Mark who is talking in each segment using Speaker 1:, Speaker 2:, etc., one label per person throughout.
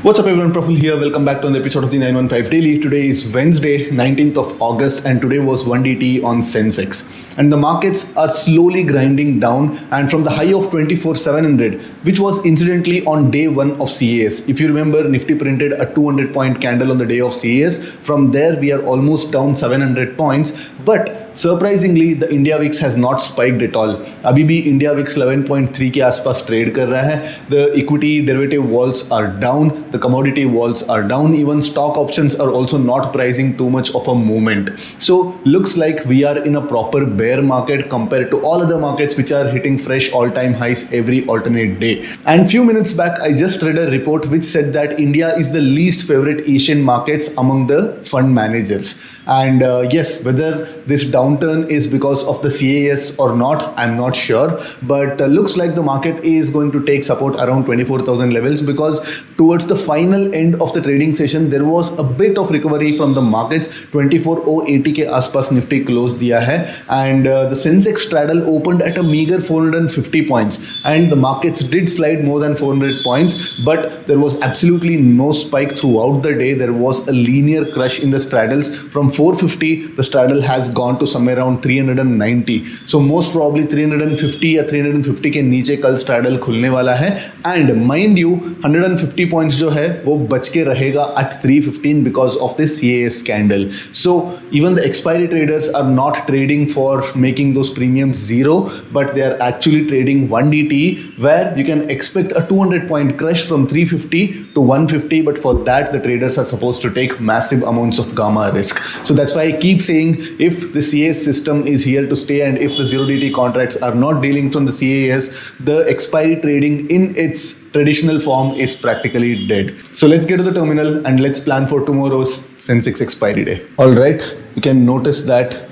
Speaker 1: What's up everyone, Praful here. Welcome back to another episode of the 915 Daily. Today is Wednesday, 19th of August and today was 1DT on Sensex. And the markets are slowly grinding down and from the high of 24,700, which was incidentally on day one of CAS. If you remember, Nifty printed a 200 point candle on the day of CAS. From there, we are almost down 700 points. But surprisingly, the India VIX has not spiked at all. अभी भी India VIX 11.3 के आसपास trade कर रहा है. The equity derivative walls are down. The commodity walls are down. Even stock options are also not pricing too much of a movement. So looks like we are in a proper bear market compared to all other markets which are hitting fresh all-time highs every alternate day. And few minutes back, I just read a report which said that India is the least favorite Asian markets among the fund managers. And yes, whether this downturn is because of the CAS or not, I'm not sure. But looks like the market is going to take support around 24,000 levels because towards the final end of the trading session, there was a bit of recovery from the markets. 24,080 के आसपास Nifty close दिया है and the Sensex straddle opened at a meager 450 points and the markets did slide more than 400 points, but there was absolutely no spike throughout the day. There was a linear crush in the straddles. From 450, the straddle has gone to somewhere around 390. So most probably 350 या 350 के नीचे कल straddle खुलने वाला है and mind you 150 points जो है वो बच के रहेगा at 315 because of this CAS scandal. So even the expiry traders are not trading for making those premiums zero, but they are actually trading 1DT where you can expect a 200 point crush from 350 to 150, but for that the traders are supposed to take massive amounts of gamma risk. So that's why I keep saying if the CAS system is here to stay and if the 0DT contracts are not dealing from the CAS, the expiry trading in its traditional form is practically dead. So let's get to the terminal and let's plan for tomorrow's Sensex expiry day. Alright, you can notice that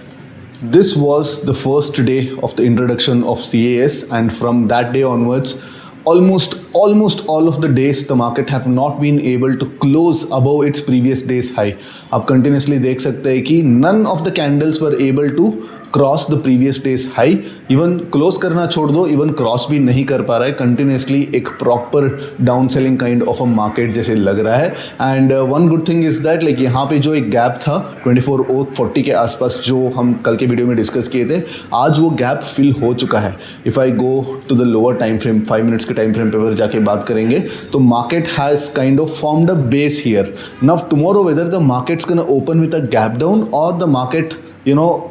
Speaker 1: this was the first day of the introduction of CAS and from that day onwards, almost all of the days the market have not been able to close above its previous day's high. आप continuously देख सकते हैं कि none of the candles were able to cross the previous days high. Even close करना छोड़ दो, even cross भी नहीं कर पा रहा है. कंटिन्यूसली एक proper down selling kind of a market जैसे लग रहा है. And one good thing is that like यहाँ पे जो एक गैप था 24,040 के आसपास जो हम कल के वीडियो में डिस्कस किए थे, आज वो गैप फिल हो चुका है. If I go to the lower time frame 5 minutes के टाइम फ्रेम पे जाके बात करेंगे तो market has kind of formed a base here. Now tomorrow whether the markets gonna open with a gap down और the market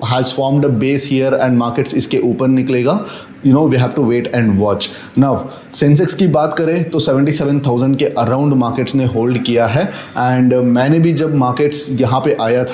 Speaker 1: has formed a base here and markets इसके ऊपर निकलेगा, we have to wait and watch. Now Sensex की बात करें तो 77,000 के around markets ने होल्ड किया है एंड मैंने भी जब मार्केट्स यहाँ पे आया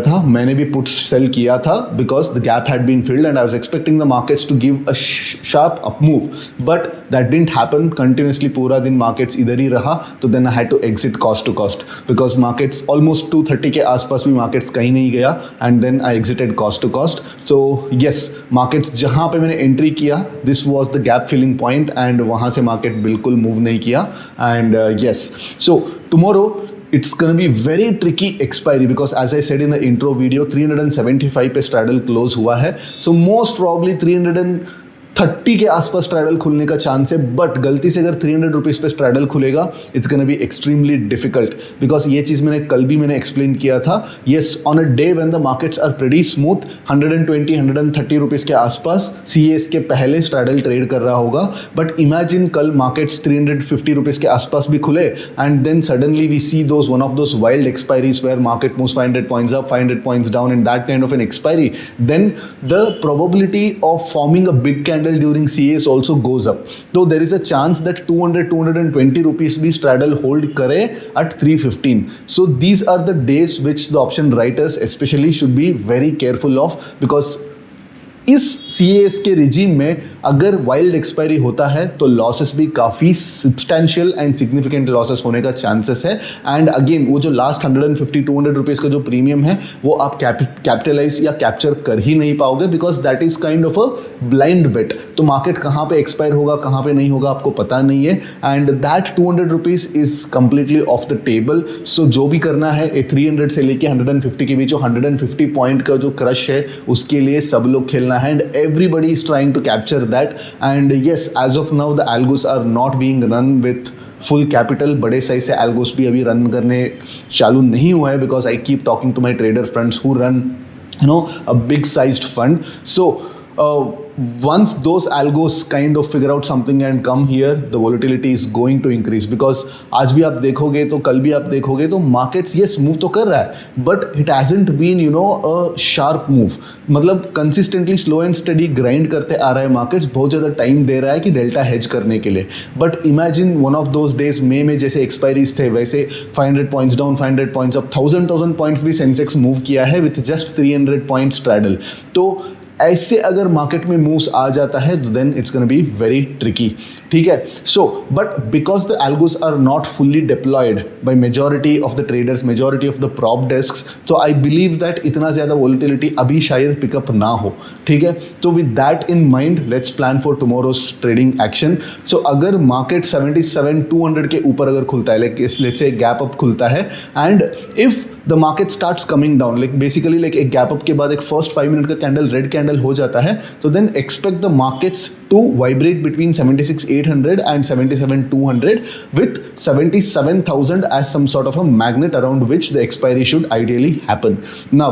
Speaker 1: था मैंने भी पुट्स सेल किया था because the gap had been filled and I was expecting the markets to give a sharp up move, but that didn't happen. Continuously पूरा दिन मार्केट्स इधर ही रहा तो then I had to exit cost to cost because markets almost 230 के आसपास भी markets कहीं नहीं गया and then I exited cost to cost. So yes, markets जहाँ पे मैंने एंट्री किया this was the gap filling point and वहाँ से मार्केट बिल्कुल मूव नहीं किया. And yes, so tomorrow it's going to be very tricky expiry because as I said in the intro video 375 पे straddle close हुआ है. So most probably 330 के आसपास स्ट्रैडल खुलने का चांस है, बट गलती से अगर 300 रुपीज़ पे स्ट्रैडल खुलेगा it's gonna be extremely difficult because ये चीज़ कल भी मैंने एक्सप्लेन किया था. Yes, on a day when the markets are pretty smooth 120-130 rupees के आसपास CAS के पहले स्ट्रैडल ट्रेड कर रहा होगा. बट इमेजिन कल मार्केट्स 350 रुपीज़ के आसपास भी खुले and then suddenly we see one of those wild expiries where market moves 500 points up, 500 points down in that kind of an expiry, then the probability of forming a big candle during CAS also goes up. So there is a chance that 220 rupees भी straddle hold करे at 315. So these are the days which the option writers especially should be very careful of because इस CAS के regime में अगर wild expiry होता है तो losses भी काफ़ी सब्सटैंशियल एंड सिग्निफिकेंट लॉसेस होने का चांसेस है. एंड अगेन वो जो लास्ट 150-200 रुपीज़ का जो प्रीमियम है वो आप कैपिटलाइज या कैप्चर कर ही नहीं पाओगे because that is kind of a blind bet. तो मार्केट कहाँ पे एक्सपायर होगा कहाँ पे नहीं होगा आपको पता नहीं है and that 200 rupees is completely off the table. So जो भी करना है 300 से लेके 150 के बीच जो 150 पॉइंट का जो क्रश है उसके लिए सब लोग खेलना है and everybody is trying to capture that. And yes, as of now the algos are not being run with full capital, बड़े साइज से एल्गोस भी अभी रन करने चालू नहीं हुआ है, because I keep talking to my trader friends who run a big sized fund. So once those algos kind of figure out something and come here, the volatility is going to increase, because आज भी आप देखोगे तो कल भी आप देखोगे तो markets yes move तो कर रहा है, but it hasn't been a sharp move. मतलब consistently slow and steady grind करते आ रहा है markets, बहुत ज़्यादा टाइम दे रहा है कि डेल्टा हेज करने के लिए. But imagine one of those days May में जैसे एक्सपायरीज थे, वैसे 500 points down, 500 points up, 1000 points भी सेंसेक्स मूव किया है विथ जस्ट 300 पॉइंट्स स्ट्रैडल. तो ऐसे अगर मार्केट में मूव्स आ जाता है तो then it's gonna be very tricky. ठीक है. So but because the algos are not fully deployed by majority of the traders, majority of the prop desks, तो आई बिलीव दैट इतना ज़्यादा वोलेटिलिटी अभी शायद पिकअप ना हो. ठीक है. तो with that in mind let's plan for tomorrow's trading action. So अगर मार्केट 77,200 के ऊपर अगर खुलता है, like let's say gap up खुलता है, and if the market starts coming down, like basically like एक गैप अप के बाद एक फर्स्ट 5 मिनट का कैंडल रेड कैंडल हो जाता है, तो then expect the markets to vibrate between 76,800 and 77,200 with 77,000 as some sort of a magnet around which the expiry should ideally happen. Now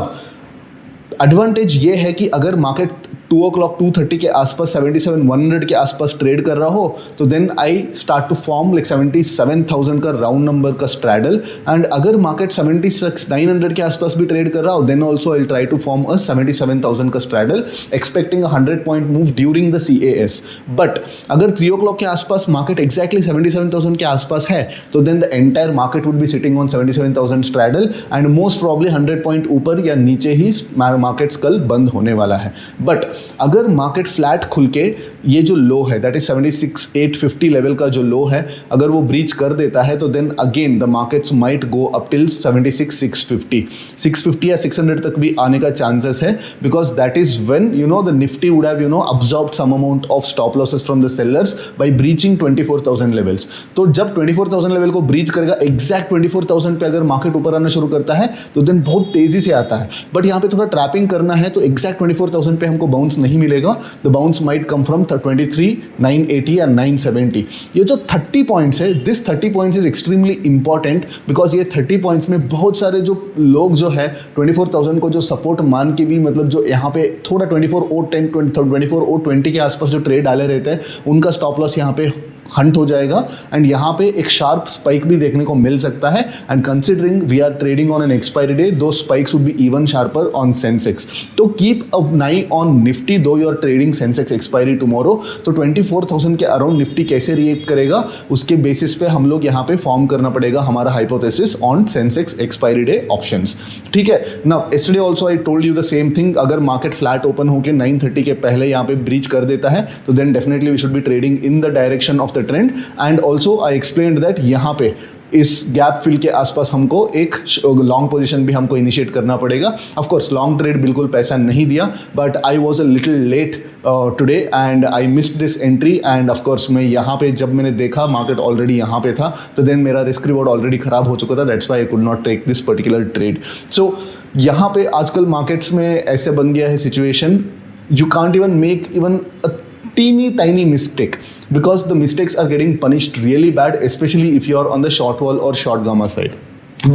Speaker 1: advantage ये है कि अगर मार्केट 2 o'clock 2:30 के आसपास 77,100 के आसपास ट्रेड कर रहा हो, तो then I start to form like 77,000 का राउंड नंबर का स्ट्रैडल. एंड अगर मार्केट 76,900 के आसपास भी ट्रेड कर रहा हो, then also I try to form a 77,000 का straddle, expecting a 100 point move during the CAS. But अगर 3 o'clock के आसपास मार्केट एक्जैक्टली 77,000 के आसपास है, तो then the entire market would be sitting on 77,000 straddle, and most probably 100 point ऊपर या नीचे ही मार्केट्स कल बंद होने वाला है. बट अगर मार्केट फ्लैट खुल के ये जो लो है, दैट इज 76,850 लेवल का जो लो है, अगर वो ब्रीच कर देता है, तो then again the markets might go up till 76,650. 650 या 600 तक भी आने का चांसेस है, because that is when the Nifty would have absorbed some amount of stop losses from the sellers by breaching 24,000 levels. तो जब 24,000 लेवल को ब्रीच करेगा, एग्जैक्ट 24,000 पे अगर मार्केट ऊपर आना शुरू करता है, तो देन बहुत तेजी से आता है. बट यहाँ पे थोड़ा ट्रैपिंग करना है, तो एग्जैक्ट 24,000 पे हमको बाउंस नहीं मिलेगा. The bounce might come from 23,980 या 970. ये जो 30 पॉइंट्स है, this 30 points is extremely important, because ये 30 पॉइंट्स में बहुत सारे जो लोग जो है 24,000 को जो सपोर्ट मान के भी, मतलब जो यहाँ पे थोड़ा 24,010 24,020 के आसपास जो ट्रेड डाले रहते हैं, उनका स्टॉप लॉस यहाँ पे हंट हो जाएगा, एंड यहाँ पे एक शार्प स्पाइक भी देखने को मिल सकता है. And considering we are trading on an expiry day, those spikes would be even sharper on Sensex. तो keep an eye on Nifty, though you are trading Sensex expiry tomorrow. तो 24,000 के around Nifty कैसे react करेगा, उसके basis पे हम लोग यहाँ पे फॉर्म करना पड़ेगा हमारा hypothesis on Sensex expiry day options. ठीक है. Now yesterday also I told you the same thing. अगर मार्केट फ्लैट ओपन होकर 9:30 के पहले यहाँ पे ब्रीच कर देता है, तो then definitely we should be trading in the direction of the trend. And also I explained that यहाँ पे इस गैप फिल के आसपास हमको एक लॉन्ग पोजीशन भी हमको इनिशिएट करना पड़ेगा. ऑफ कोर्स लॉन्ग ट्रेड बिल्कुल पैसा नहीं दिया, but I was a little late today and I missed this entry. And of course मैं यहाँ पे जब मैंने देखा मार्केट ऑलरेडी यहाँ पे था, तो देन मेरा रिस्क रिवॉर्ड ऑलरेडी खराब हो चुका था. That's why I could not take this particular trade. So यहाँ पे आजकल मार्केट्स में ऐसे बन गया है situation, you can't even make even a tiny mistake, because the mistakes are getting punished really bad, especially if you are on the short wall or short gamma side.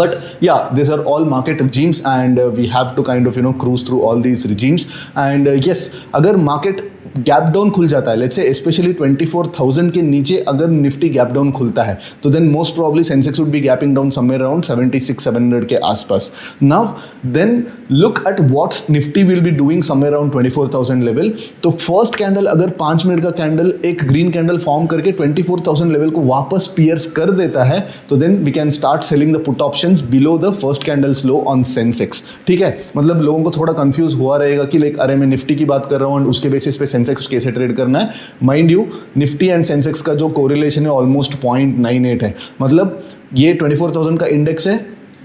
Speaker 1: But yeah, these are all market regimes, and we have to kind of cruise through all these regimes. And yes, अगर market gap down खुल जाता है, let's say specially 24,000 के नीचे अगर Nifty gap down खुलता है, तो then most probably Sensex would be gapping down somewhere around 76,700 के आसपास. Now then look at what's Nifty will be doing somewhere around 24,000 level. तो फर्स्ट कैंडल अगर 5 मिनट का कैंडल एक ग्रीन कैंडल फॉर्म करके 24,000 लेवल को वापस पियर्स कर देता है, तो then we can start selling the put options below the first candles low on Sensex. ठीक है. मतलब लोगों को थोड़ा कंफ्यूज हुआ रहेगा कि लाइक अरे मैं निफ्टी की बात कर रहा हूँ और उसके बेसिस पे सेंसेक्स कैसे ट्रेड करना है. Mind you, Nifty and Sensex का जो कोरिलेशन है ऑलमोस्ट 0.98 है. मतलब ये 24,000 का इंडेक्स है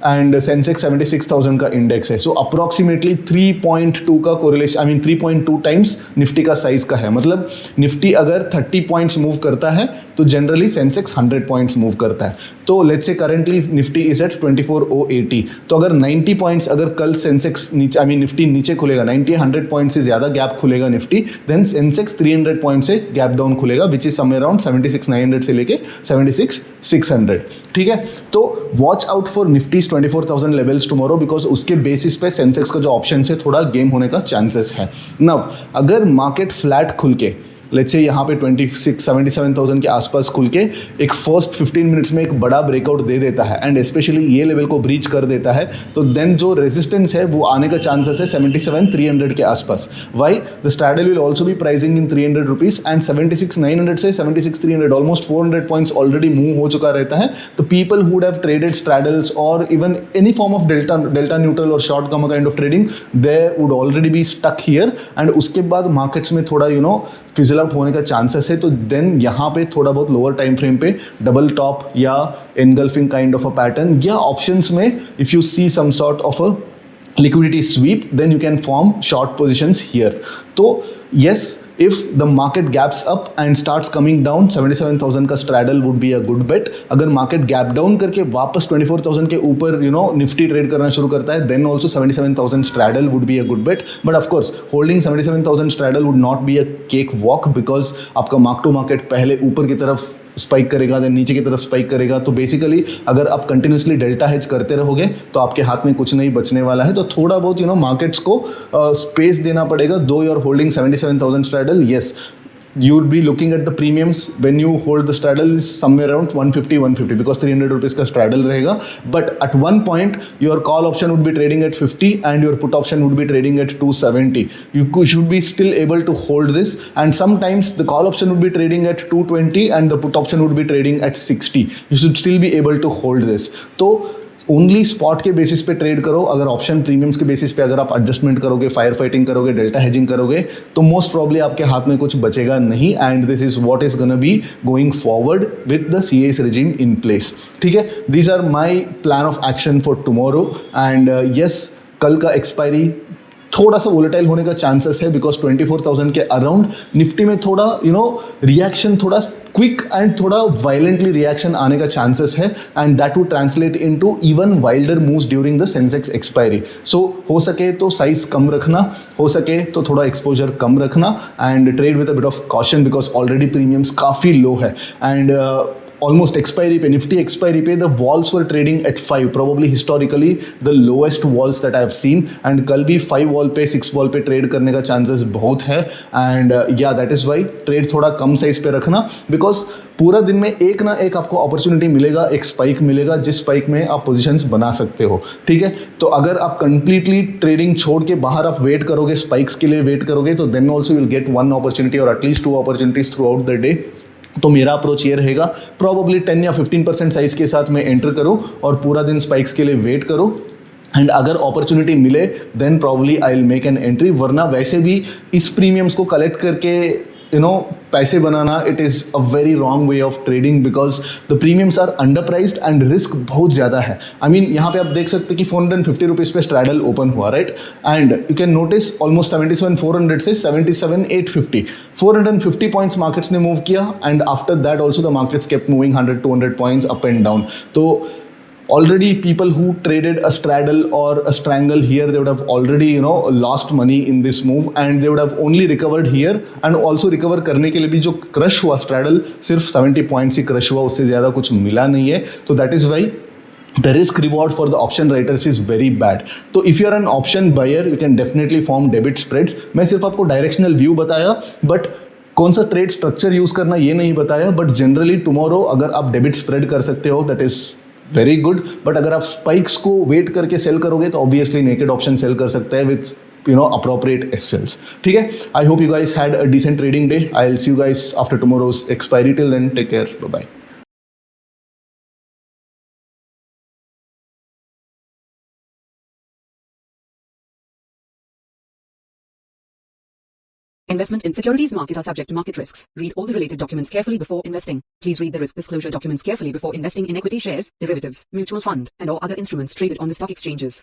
Speaker 1: एंड सेंसेक्स 76,000 का इंडेक्स है. सो अप्रॉक्सीमेटली 3.2 का correlation, I mean 3.2 times Nifty का साइज का है. मतलब निफ्टी अगर 30 पॉइंट्स मूव करता है, तो जनरली सेंसेक्स 100 पॉइंट्स मूव करता है. तो let's say currently Nifty is eight 24,080, तो अगर 90 पॉइंट्स अगर कल सेंसेक्स नीचे निफ्टी नीचे खुलेगा, 90-100 पॉइंट से ज़्यादा गैप खुलेगा निफ्टी, देन सेंसेक्स 300 पॉइंट से गैप डाउन खुलेगा, विच इज समवेयर अराउंड 76,900 से लेके 76,600, ठीक है। तो watch out for Nifty's 24,000 levels tomorrow, because उसके बेसिस पे सेंसेक्स का जो ऑप्शन है थोड़ा गेम होने का चांसेस है। नाउ अगर मार्केट फ्लैट खुल के लेट्स से यहाँ पे 77,000 के आसपास खुल के एक फर्स्ट 15 मिनट्स में एक बड़ा ब्रेकआउट दे देता है एंड स्पेशली ये लेवल को ब्रीच कर देता है, तो देन जो रेजिस्टेंस है वो आने का चांसेस है 77,300 के आसपास। Why the straddle will also be pricing in 300 rupees and 76,900 से 76,300 ऑलमोस्ट 400 पॉइंट्स ऑलरेडी मूव हो चुका रहता है। तो people who'd have traded straddles और even any form of delta neutral और short come kind of trading, they would already be stuck here and उसके बाद मार्केट्स में थोड़ा फिजल आउट होने का चांसेस है। तो देन यहाँ पे थोड़ा बहुत लोअर टाइम फ्रेम पे डबल टॉप या engulfing kind of a pattern या ऑप्शंस में if you see some sort of a liquidity sweep, then you can form short positions here. तो yes, if the market gaps up and starts coming down, 77,000 का straddle would be a good bet. अगर market gap down करके वापस 24,000 के ऊपर Nifty trade करना शुरू करता है, then also 77,000 straddle would be a good bet. But of course, holding 77,000 straddle would not be a cake walk because आपका mark to market पहले ऊपर की तरफ स्पाइक करेगा, देन नीचे की तरफ स्पाइक करेगा। तो बेसिकली अगर आप कंटिन्यूसली डेल्टा हेज करते रहोगे तो आपके हाथ में कुछ नहीं बचने वाला है। तो थोड़ा बहुत मार्केट्स को स्पेस देना पड़ेगा। Though you are holding 77,000 straddle, yes you would be looking at the premiums when you hold the straddle is somewhere around 150 because 300 rupees का straddle रहेगा, but at one point your call option would be trading at 50 and your put option would be trading at 270. You should be still able to hold this, and sometimes the call option would be trading at 220 and the put option would be trading at 60. You should still be able to hold this. तो only spot के basis पे trade करो। अगर option premiums के basis पे अगर आप adjustment करोगे, फायर फाइटिंग करोगे, डेल्टा हेजिंग करोगे, तो मोस्ट प्रॉब्ली आपके हाथ में कुछ बचेगा नहीं। And this is what is gonna be going forward with the CAS regime in place, ठीक है। These are my plan of action for tomorrow and yes, कल का एक्सपायरी थोड़ा सा वोलेटाइल होने का चांसेस है बिकॉज 24,000 के अराउंड निफ्टी में थोड़ा रिएक्शन थोड़ा क्विक एंड थोड़ा वायलेंटली रिएक्शन आने का चांसेस है and that would translate into even wilder moves during the Sensex expiry. So हो सके तो साइज कम रखना, हो सके तो थोड़ा एक्सपोजर कम रखना and trade with a bit of caution because already premiums काफ़ी लो है एंड almost expiry पे, Nifty expiry पे the walls were trading at 5, probably historically the lowest walls that I have seen, and कल भी 5 wall पे 6 wall पे trade करने का चांसेस बहुत है एंड या दैट इज़ वाई ट्रेड थोड़ा कम साइज पे रखना बिकॉज पूरा दिन में एक ना एक आपको अपॉर्चुनिटी मिलेगा, एक स्पाइक मिलेगा जिस स्पाइक में आप पोजीशंस बना सकते हो, ठीक है। तो अगर आप कंप्लीटली ट्रेडिंग छोड़ के बाहर आप वेट करोगे, स्पाइक्स के लिए वेट करोगे, तो then also will get one opportunity और at least 2 opportunities throughout the day. तो मेरा अप्रोच ये रहेगा, प्रॉबली 10 या 15% साइज के साथ में एंटर करो और पूरा दिन स्पाइक्स के लिए वेट करो एंड अगर अपॉर्चुनिटी मिले then probably I will make an entry, वरना वैसे भी इस प्रीमियम्स को कलेक्ट करके पैसे बनाना it is a very wrong way of trading because the premiums are underpriced and risk बहुत ज़्यादा है। आई मीन यहाँ पे आप देख सकते हैं कि 450 रुपीज़ पे स्ट्रैडल ओपन हुआ, right, and you can notice almost 77,400 से 77,850, 450 पॉइंट्स मार्केट्स ने मूव किया and after that also the markets kept moving 100-200 points up and down. तो already people who traded a straddle or a strangle here, they would have already lost money in this move and they would have only recovered here and also recover करने के लिए भी जो crush हुआ straddle सिर्फ 70 points ही crush हुआ, उससे ज़्यादा कुछ मिला नहीं है। तो that is why the risk reward for the option writers is very bad. तो if you are an option buyer you can definitely form debit spreads। मैं सिर्फ आपको डायरेक्शनल व्यू बताया बट कौन सा ट्रेड स्ट्रक्चर यूज़ करना ये नहीं बताया, बट जनरली टुमारो अगर आप डेबिट स्प्रेड कर सकते हो that is very good. But अगर आप स्पाइक्स को वेट करके सेल करोगे तो ऑब्वियसली नेकेड ऑप्शन सेल कर सकता है विथ appropriate SLs, ठीक है। I hope you guys had a decent trading day. I'll see you guys after tomorrow's expiry. Till then, take care. Bye bye.
Speaker 2: Investment in securities market are subject to market risks. Read all the related documents carefully before investing. Please read the risk disclosure documents carefully before investing in equity shares, derivatives, mutual fund, and or other instruments traded on the stock exchanges.